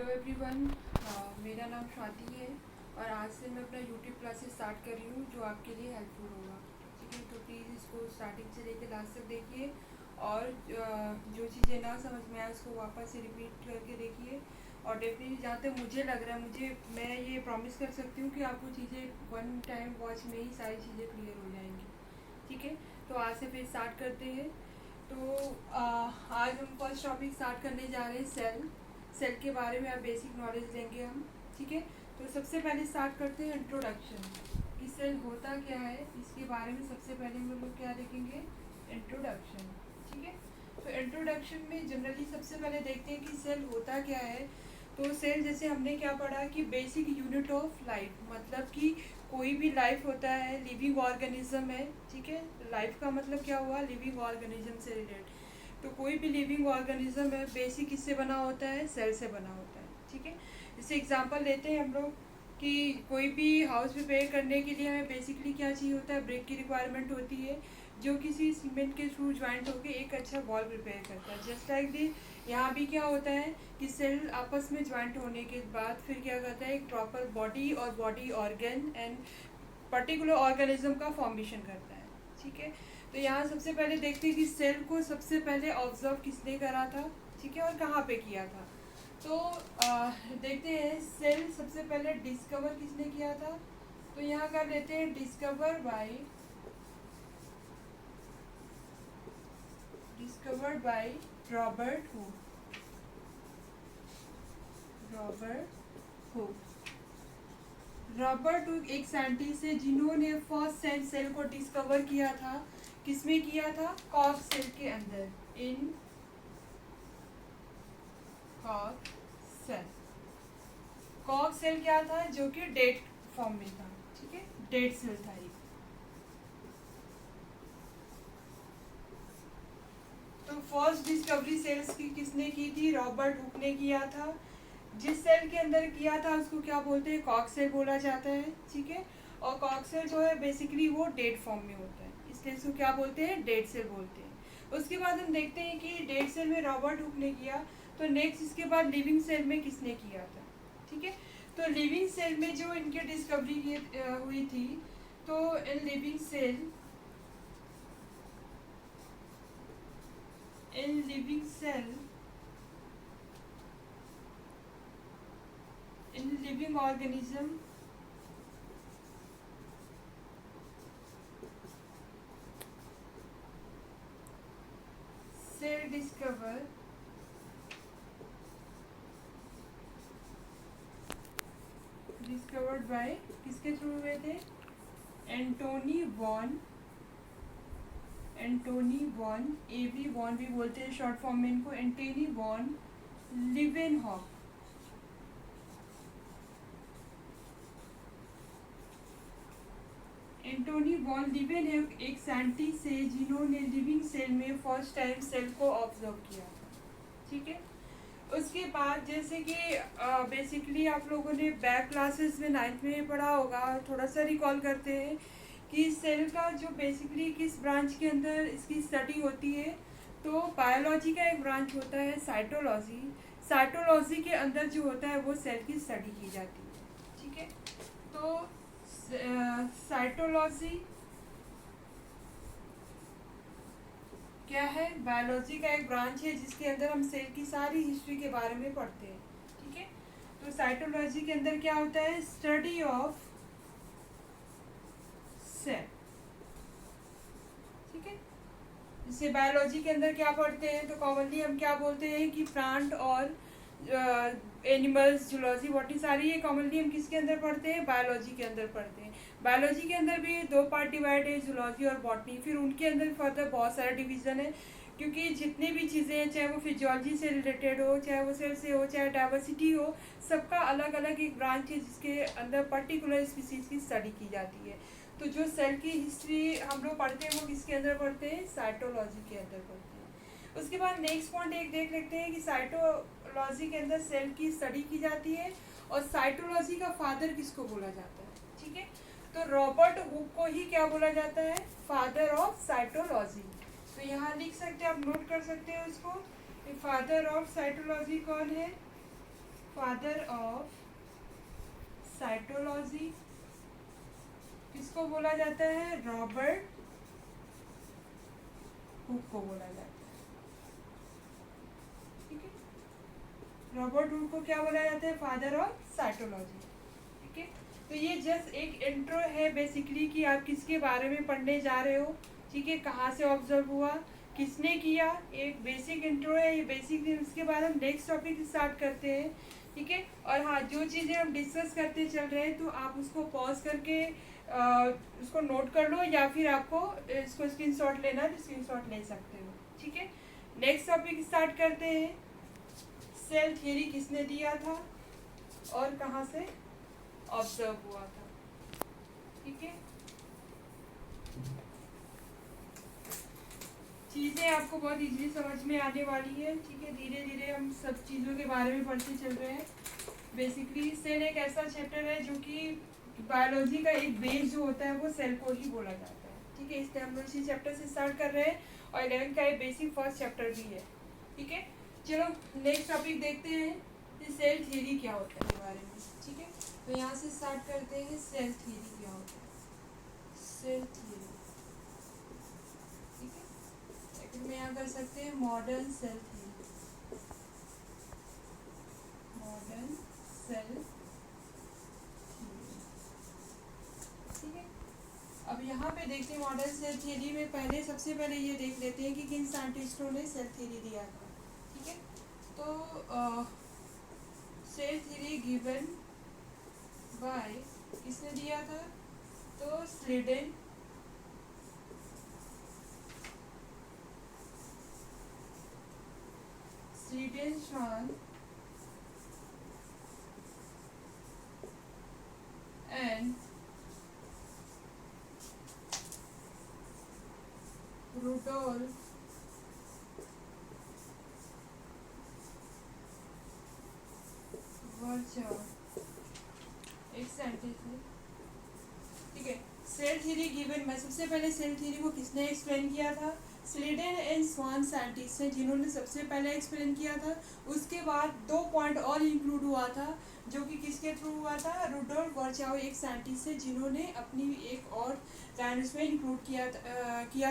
Hello everyone, मेरा नाम स्वाति है और आज से मैं अपना यूट्यूब क्लासेस स्टार्ट कर रही हूँ जो आपके लिए हेल्पफुल होगा। ठीक है, तो प्लीज़ इसको स्टार्टिंग से लेकर लास्ट तक देखिए और जो चीज़ें ना समझ में आए उसको वापस से रिपीट करके देखिए। और डेफिनेटली जहाँ तक मुझे लग रहा है, मैं ये प्रॉमिस कर सकती हूँ कि आपको चीज़ें वन टाइम वॉच में ही सारी चीज़ें क्लियर हो जाएंगी। ठीक है, तो आज से फिर स्टार्ट करते हैं। तो आज हम फर्स्ट टॉपिक स्टार्ट करने जा रहे हैं सेल के बारे में आप बेसिक नॉलेज लेंगे हम। ठीक है, तो सबसे पहले स्टार्ट करते हैं इंट्रोडक्शन कि सेल होता क्या है। इसके बारे में सबसे पहले हम लोग क्या देखेंगे, इंट्रोडक्शन। ठीक है, तो इंट्रोडक्शन में जनरली सबसे पहले देखते हैं कि सेल होता क्या है। तो सेल जैसे हमने क्या पढ़ा कि बेसिक यूनिट ऑफ लाइफ, मतलब कि कोई भी लाइफ होता है लिविंग ऑर्गेनिज्म है। ठीक है, लाइफ का मतलब क्या हुआ, लिविंग ऑर्गेनिज्म से रिलेटेड। तो कोई भी लिविंग ऑर्गेनिज्म है बेसिक किससे बना होता है, सेल से बना होता है। ठीक है, जैसे एग्जांपल लेते हैं हम लोग कि कोई भी हाउस प्रिपेयर करने के लिए हमें बेसिकली क्या चाहिए होता है, ब्रिक की रिक्वायरमेंट होती है जो किसी सीमेंट के थ्रू ज्वाइंट होकर एक अच्छा वॉल प्रिपेयर करता है। जस्ट लाइक दी यहाँ भी क्या होता है कि सेल आपस में ज्वाइंट होने के बाद फिर क्या करता है, एक प्रॉपर बॉडी और body organ and particular organism का फॉर्मेशन करता है। ठीक है, तो यहाँ सबसे पहले देखते हैं कि सेल को सबसे पहले ऑब्जर्व किसने करा था। ठीक है, और कहाँ पे किया था। तो देखते हैं सेल सबसे पहले डिस्कवर किसने किया था। तो यहाँ कर लेते हैं discovered by Robert Hooke. Robert Hooke एक साइंटिस्ट है जिन्होंने फर्स्ट सेल को डिस्कवर किया था। किसमें किया था, कॉक सेल के अंदर, इन कॉक सेल। कॉक सेल क्या था, जो कि डेट फॉर्म में था। ठीक है, डेट सेल था ये। तो फर्स्ट डिस्कवरी सेल्स की किसने की थी, रॉबर्ट हुक ने किया था। जिस सेल के अंदर किया था उसको क्या बोलते हैं, कॉक सेल बोला जाता है। ठीक है, और कॉक सेल जो है बेसिकली वो डेट फॉर्म में होता है, इसलिए इसको क्या बोलते हैं, डेट सेल बोलते हैं। उसके बाद हम देखते हैं कि डेट सेल में रॉबर्ट हुक ने किया, तो नेक्स्ट इसके बाद लिविंग सेल में किसने किया था। ठीक है, तो लिविंग सेल में जो इनकी डिस्कवरी हुई थी, तो in living cell in living organism cell discovered by किसके थ्रू हुए थे, एंटोनी वॉन एवी वॉन भी बोलते हैं शॉर्ट फॉर्म में इनको, Antony von Leeuwenhoek. Antony von Leeuwenhoek एक साइंटिस्ट है जिन्होंने लिविंग सेल में फर्स्ट टाइम सेल को ऑब्जर्व किया। ठीक है, उसके बाद जैसे कि बेसिकली आप लोगों ने बैक क्लासेस में 9th में पढ़ा होगा, थोड़ा सा रिकॉल करते हैं कि सेल का जो बेसिकली किस ब्रांच के अंदर इसकी स्टडी होती है। तो बायोलॉजी का एक ब्रांच होता है साइटोलॉजी। साइटोलॉजी के अंदर जो होता है वो सेल की स्टडी की जाती है। ठीक है, तो साइटोलॉजी क्या है, बायोलॉजी का एक ब्रांच है जिसके अंदर हम सेल की सारी हिस्ट्री के बारे में पढ़ते हैं। ठीक है, तो साइटोलॉजी के अंदर क्या होता है, स्टडी ऑफ सेल। ठीक है, जैसे बायोलॉजी के अंदर क्या पढ़ते हैं, तो कॉमनली हम क्या बोलते हैं कि प्लांट और एनिमल्स, जूलॉजी, बॉटनी, सारी ये कॉमनली हम किसके अंदर पढ़ते हैं, बायोलॉजी के अंदर पढ़ते हैं। बायोलॉजी के अंदर भी 2 पार्ट डिवाइड है, जूलॉजी और बॉटनी। फिर उनके अंदर फर्दर बहुत सारे डिवीज़न है, क्योंकि जितनी भी चीज़ें हैं, चाहे वो फिजियोलॉजी से रिलेटेड हो, चाहे वो सेल से हो, चाहे डाइवर्सिटी हो, सबका अलग अलग एक ब्रांच है जिसके अंदर पर्टिकुलर स्पीसीज की स्टडी की जाती है। तो जो सेल की हिस्ट्री हम लोग पढ़ते हैं वो किसके अंदर पढ़ते हैं, साइटोलॉजी के अंदर पढ़ते हैं। उसके बाद नेक्स्ट पॉइंट एक देख लेते हैं कि साइटोलॉजी के अंदर सेल की स्टडी की जाती है और साइटोलॉजी का फादर किसको बोला जाता है। ठीक है, तो रॉबर्ट हुक को ही क्या बोला जाता है, फादर ऑफ साइटोलॉजी। तो यहाँ लिख सकते हैं, आप नोट कर सकते हैं उसको, फादर ऑफ साइटोलॉजी कौन है, फादर ऑफ साइटोलॉजी किसको बोला जाता है? रॉबर्ट हुक को बोला जाता है। ठीक है, रॉबर्ट हुक को क्या बोला जाता है? Father of cytology. ठीक है, तो ये जस्ट एक इंट्रो है बेसिकली कि आप किसके बारे में पढ़ने जा रहे हो। ठीक है, कहाँ से ऑब्जर्व हुआ, किसने किया, एक बेसिक इंट्रो है, ये बेसिक। उसके बाद हम नेक्स्ट टॉपिक स्टार्ट करते हैं। ठीक है, और हाँ, जो चीज़ें हम डिस्कस करते चल रहे हैं तो आप उसको पॉज करके उसको नोट कर लो, या फिर आपको इसको स्क्रीनशॉट लेना है तो स्क्रीनशॉट ले सकते हो। ठीक है, नेक्स्ट टॉपिक स्टार्ट करते हैं। सेल थ्योरी किसने दिया था और कहाँ से ऑब्जर्व हुआ था? ठीक है, चीज़ें आपको बहुत इजीली समझ में आने वाली है। ठीक है, धीरे धीरे हम सब चीज़ों के बारे में पढ़ते चल रहे हैं। बेसिकली सेल एक ऐसा चैप्टर है जो कि बायोलॉजी का एक बेस जो होता है वो सेल को ही बोला जाता है। ठीक है, इसलिए हम लोग इसी चैप्टर से स्टार्ट कर रहे हैं और 11th का एक बेसिक फर्स्ट चैप्टर भी है। ठीक है, चलो नेक्स्ट टॉपिक देखते हैं कि सेल थ्योरी क्या होता है बारे में। ठीक है, तो यहाँ से स्टार्ट करते हैं, सेल थ्योरी क्या होता है। सेल थ्योरी, ठीक है, सेकंड में यहाँ कर सकते हैं modern cell theory. Modern cell theory, ठीक है। अब यहाँ पे देखते हैं मॉडर्न सेल थ्योरी में पहले सबसे पहले ये देख लेते हैं कि किन साइंटिस्टों ने सेल थ्योरी दिया था। ठीक है, तो सेल थ्योरी गिवन बाय किसने दिया था? तो Schleiden, Schwann and Rudolf Virchow, एक साइंटिस्ट है। ठीक है, सेल थ्योरी गिवन में सबसे पहले सेल थ्योरी को किसने एक्सप्लेन किया था? स्लीडन एंड स्वान साइंटिस्ट हैं जिन्होंने सबसे पहले एक्सप्लेन किया था। उसके बाद 2 पॉइंट और इंक्लूड हुआ था जो कि किसके थ्रू हुआ था? रुडोल्फ वर्चाओ एक साइंटिस्ट है जिन्होंने अपनी एक और लाइन उसमें इंक्लूड किया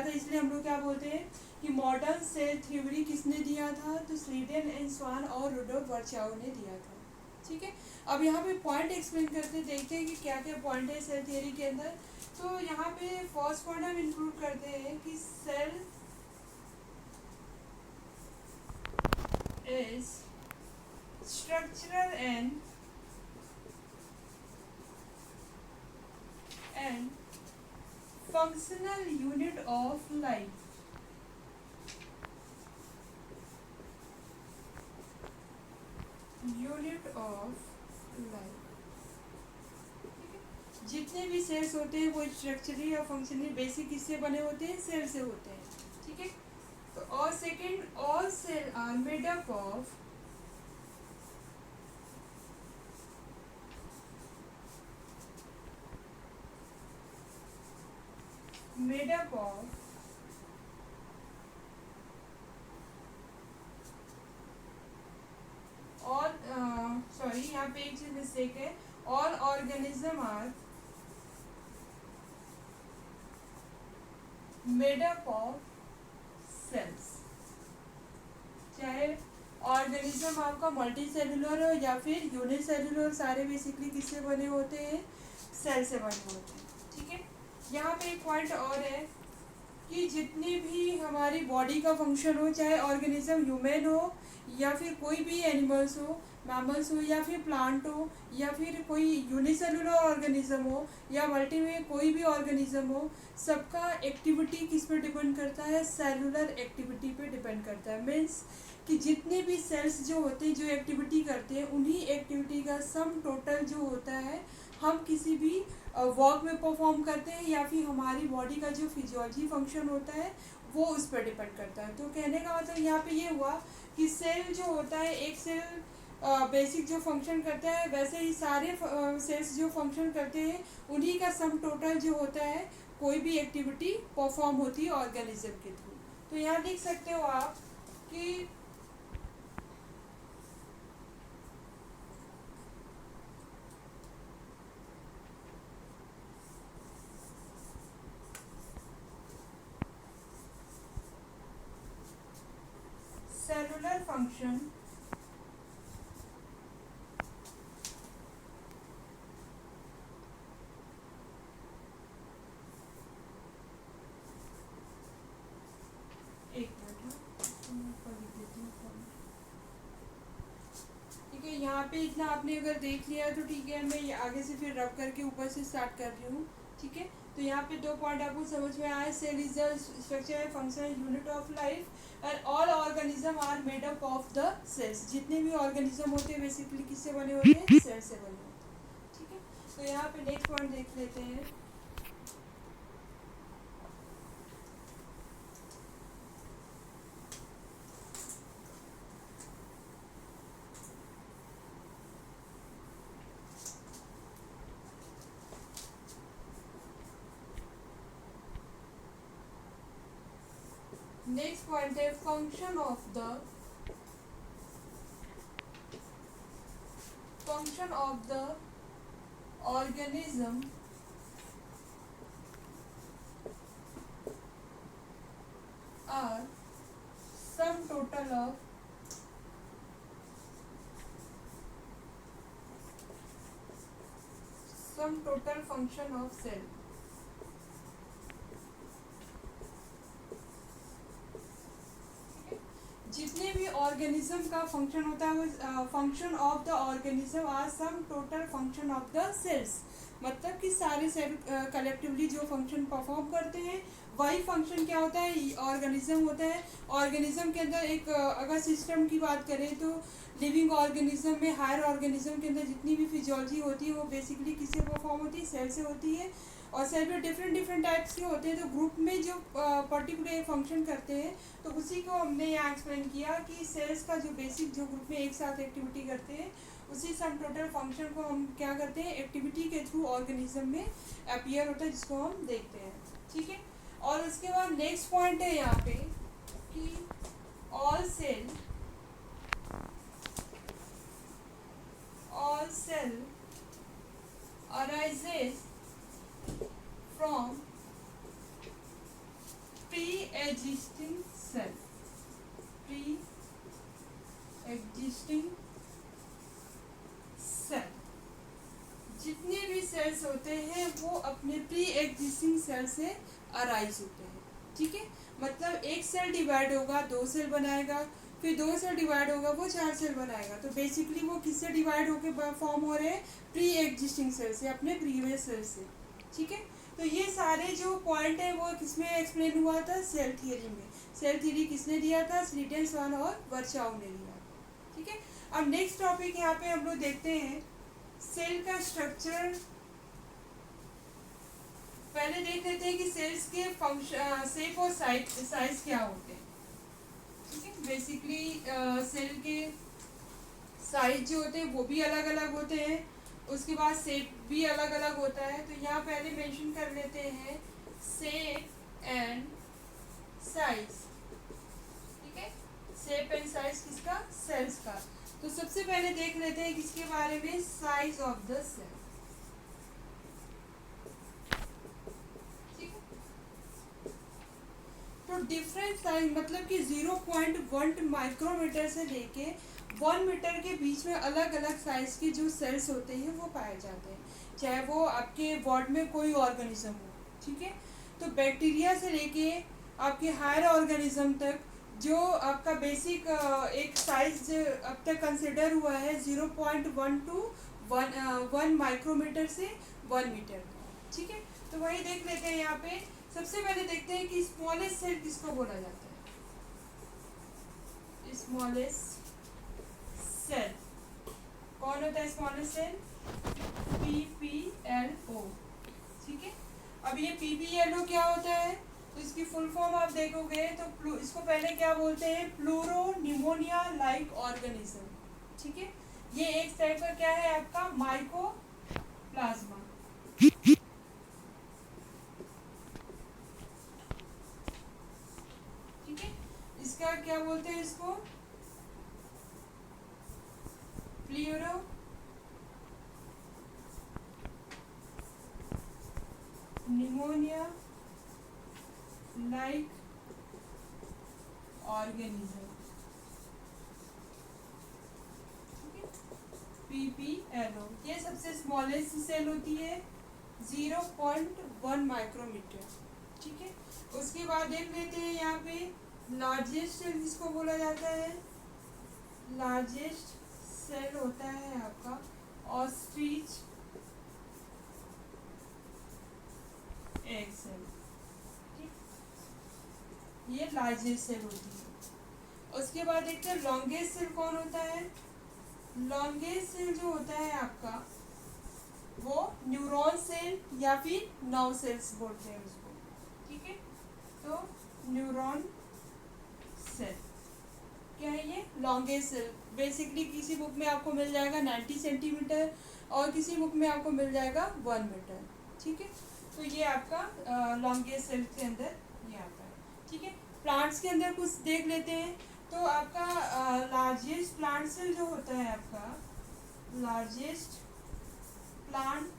था। इसलिए हम लोग क्या बोलते हैं कि मॉडर्न सेल थ्योरी किसने दिया था? तो स्लीडन एंड स्वान और रुडोल्फ वर्चाओ ने दिया था। ठीक है, अब यहाँ पे पॉइंट एक्सप्लेन करते देखते हैं कि क्या क्या पॉइंट है सेल थ्योरी के अंदर। तो यहाँ पे फर्स्ट पॉइंट हम इंक्लूड करते हैं कि cell is structural and functional unit of life. Unit of life, जितने भी सेल्स होते हैं वो स्ट्रक्चरली या फंक्शनली बेसिक किससे बने होते हैं? सेल से होते हैं। ठीक है, तो और second, all cell are made up of और सॉरी यहाँ पे एक चीज मिस्टेक है, all organism are made up of cells. चाहे ऑर्गेनिज्म आपका मल्टी सेलुलर हो या फिर यूनिसेलुलर, सारे बेसिकली किससे बने होते हैं? सेल से बने होते हैं। ठीक है, यहाँ पे एक पॉइंट और है कि जितने भी हमारी बॉडी का फंक्शन हो, चाहे ऑर्गेनिज्म ह्यूमन हो या फिर कोई भी एनिमल्स हो, मैमल्स हो या फिर प्लांट हो या फिर कोई यूनिसेलुलर ऑर्गेनिज्म हो या मल्टी में कोई भी ऑर्गेनिज्म हो, सबका एक्टिविटी किस पे डिपेंड करता है? सेलुलर एक्टिविटी पे डिपेंड करता है। मीन्स कि जितने भी सेल्स जो होते हैं जो एक्टिविटी करते हैं, उन्हीं एक्टिविटी का सम टोटल जो होता है हम किसी भी वर्क में परफॉर्म करते हैं या फिर हमारी बॉडी का जो फिजियोलॉजी फंक्शन होता है वो उस पर डिपेंड करता है। तो कहने का मतलब यहाँ पे ये हुआ कि सेल जो होता है, एक सेल बेसिक जो फंक्शन करता है, वैसे ही सारे सेल्स जो फंक्शन करते हैं उन्हीं का सम टोटल जो होता है कोई भी एक्टिविटी परफॉर्म होती है ऑर्गेनिज्म के थ्रू। तो यहाँ देख सकते हो आप कि फंक्शन एक मिनट, ठीक है। यहाँ पे इतना आपने अगर देख लिया तो ठीक है, मैं आगे से फिर रब करके ऊपर से स्टार्ट कर रही हूँ, ठीक है। तो यहाँ पे 2 पॉइंट आपको समझ में आए। Cell is the structure and functional unit of life and all organism are made up of the cells. जितने भी ऑर्गेनिज्म होते हैं बेसिकली किससे बने होते हैं? सेल से बने होते हैं, ठीक है। तो यहाँ पे नेक्स्ट पॉइंट देख लेते हैं। नेक्स्ट पॉइंट है function of the organism are sum total of function of cell। जितने भी ऑर्गेनिज्म का फंक्शन होता है वो function of the organism are sum total function of the cells. मतलब कि सारे सेल कलेक्टिवली जो फंक्शन परफॉर्म करते हैं वही फंक्शन क्या होता है? ऑर्गेनिज्म होता है। ऑर्गेनिज्म के अंदर एक अगर सिस्टम की बात करें तो लिविंग ऑर्गेनिज्म में हायर ऑर्गेनिज्म के अंदर जितनी भी फिजियोलॉजी होती है वो बेसिकली किससे परफॉर्म होती है? सेल से होती है। और सेल में डिफरेंट टाइप्स के होते हैं, तो ग्रुप में जो पर्टिकुलर फंक्शन करते हैं तो उसी को हमने यहाँ एक्सप्लेन किया कि सेल्स का जो बेसिक जो ग्रुप में एक साथ एक्टिविटी करते हैं उसी सम टोटल फंक्शन को हम क्या करते हैं? एक्टिविटी के थ्रू ऑर्गेनिज्म में अपीयर होता है, जिसको हम देखते हैं, ठीक है। और उसके बाद नेक्स्ट पॉइंट है यहाँ पे कि all cell arises from pre-existing cell। जितने भी सेल्स होते हैं वो अपने प्री एग्जिस्टिंग सेल से अराइज होते हैं, ठीक है। मतलब एक सेल डिवाइड होगा 2 सेल बनाएगा, फिर 2 सेल डिवाइड होगा वो 4 सेल बनाएगा। तो बेसिकली वो किससे डिवाइड होकर फॉर्म हो रहे हैं? प्री एग्जिस्टिंग सेल से, अपने प्रीवियस सेल से, ठीक है। तो ये सारे जो पॉइंट है वो किसमें एक्सप्लेन हुआ था? सेल थियरी में। सेल थियरी किसने दिया था? स्लीटेनस्वान और वर्चाउ ने दिया, ठीक है। अब नेक्स्ट टॉपिक यहाँ पे हम लोग देखते हैं सेल का स्ट्रक्चर। पहले देख लेते हैं कि सेल्स के फंक्शन शेप और साइज क्या होते हैं, ठीक है। बेसिकली सेल के साइज जो होते हैं वो भी अलग अलग होते हैं, उसके बाद शेप भी अलग अलग होता है। तो यहाँ पहले मेंशन कर लेते हैं शेप एंड साइज, ठीक है। शेप एंड साइज किसका? सेल्स का। तो सबसे पहले देख लेते हैं किसके बारे में? साइज ऑफ द सेल, ठीक है। तो डिफरेंट साइज मतलब कि 0.1 माइक्रोमीटर से लेके 1 मीटर के बीच में अलग अलग साइज के जो सेल्स होते हैं वो पाए जाते हैं, चाहे वो आपके बॉडी में कोई ऑर्गेनिज्म हो, ठीक है। तो बैक्टीरिया से लेके आपके हायर ऑर्गेनिज्म तक जो आपका बेसिक एक साइज अब तक कंसिडर हुआ है 0.1 टू 1 माइक्रोमीटर से 1 मीटर, ठीक है। तो वही देख लेते हैं यहाँ पे। सबसे पहले देखते हैं कि स्मॉलेस्ट सेल किसको बोला जाता है? स्मॉलेस्ट सेल कौन होता है? स्मॉलेस्ट सेल PPLO, ठीक है। अब ये PPLO क्या होता है? तो इसकी फुल फॉर्म आप देखोगे तो इसको पहले क्या बोलते हैं? प्लूरो निमोनिया लाइक ऑर्गेनिज्म, ठीक है। ये एक टाइप का क्या है? आपका माइकोप्लाज्मा, ठीक है। इसका क्या बोलते हैं? इसको pleuro pneumonia like organism, EPLO, ये सबसे स्मॉलेस्ट सेल होती है 0.1 माइक्रोमीटर। ठीक है, उसके बाद देख लेते हैं यहाँ पे लार्जेस्ट सेल जिसको बोला जाता है, लार्जेस्ट सेल होता है आपका ऑस्ट्रिच एग सेल। ये लार्जेस्ट सेल होती है। उसके बाद देखते हैं लॉन्गेस्ट सेल कौन होता है। लॉन्गेस्ट सेल जो होता है आपका वो न्यूरॉन सेल या फिर नर्व सेल्स बोलते हैं उसको। ठीक है, तो न्यूरॉन सेल क्या है, ये लॉन्गेस्ट सेल। बेसिकली किसी बुक में आपको मिल जाएगा 90 सेंटीमीटर और किसी बुक में आपको मिल जाएगा 1 मीटर। ठीक है, तो ये आपका लॉन्गेस्ट सेल के अंदर ये आता है। ठीक है, प्लांट्स के अंदर कुछ देख लेते हैं। तो आपका लार्जेस्ट प्लांट सेल जो होता है आपका, लार्जेस्ट प्लांट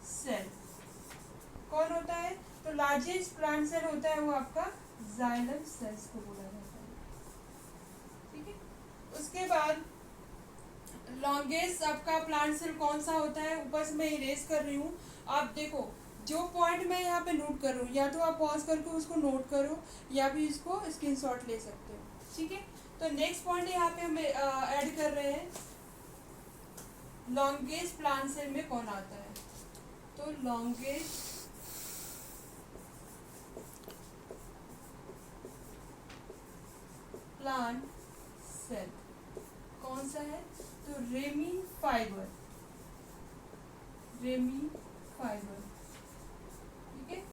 सेल कौन होता है, तो लार्जेस्ट प्लांट सेल होता है वो आपका जाइलम सेल्स को बोला जाता है। ठीक है, उसके बाद लॉन्गेस्ट आपका प्लांट सेल कौन सा होता है, ऊपर से मैं इरेज कर रही हूँ। आप देखो जो पॉइंट मैं यहाँ पे नोट कर रही हूँ, या तो आप पॉज करके उसको नोट करो या फिर इसको स्क्रीनशॉट ले सकते हो। ठीक है, तो नेक्स्ट पॉइंट यहाँ पे हम ऐड कर रहे हैं, लॉन्गेस्ट प्लांट सेल में कौन आता है। तो लॉन्गेस्ट प्लांट सेल कौन सा है, तो रेमी फाइबर, रेमी फाइबर।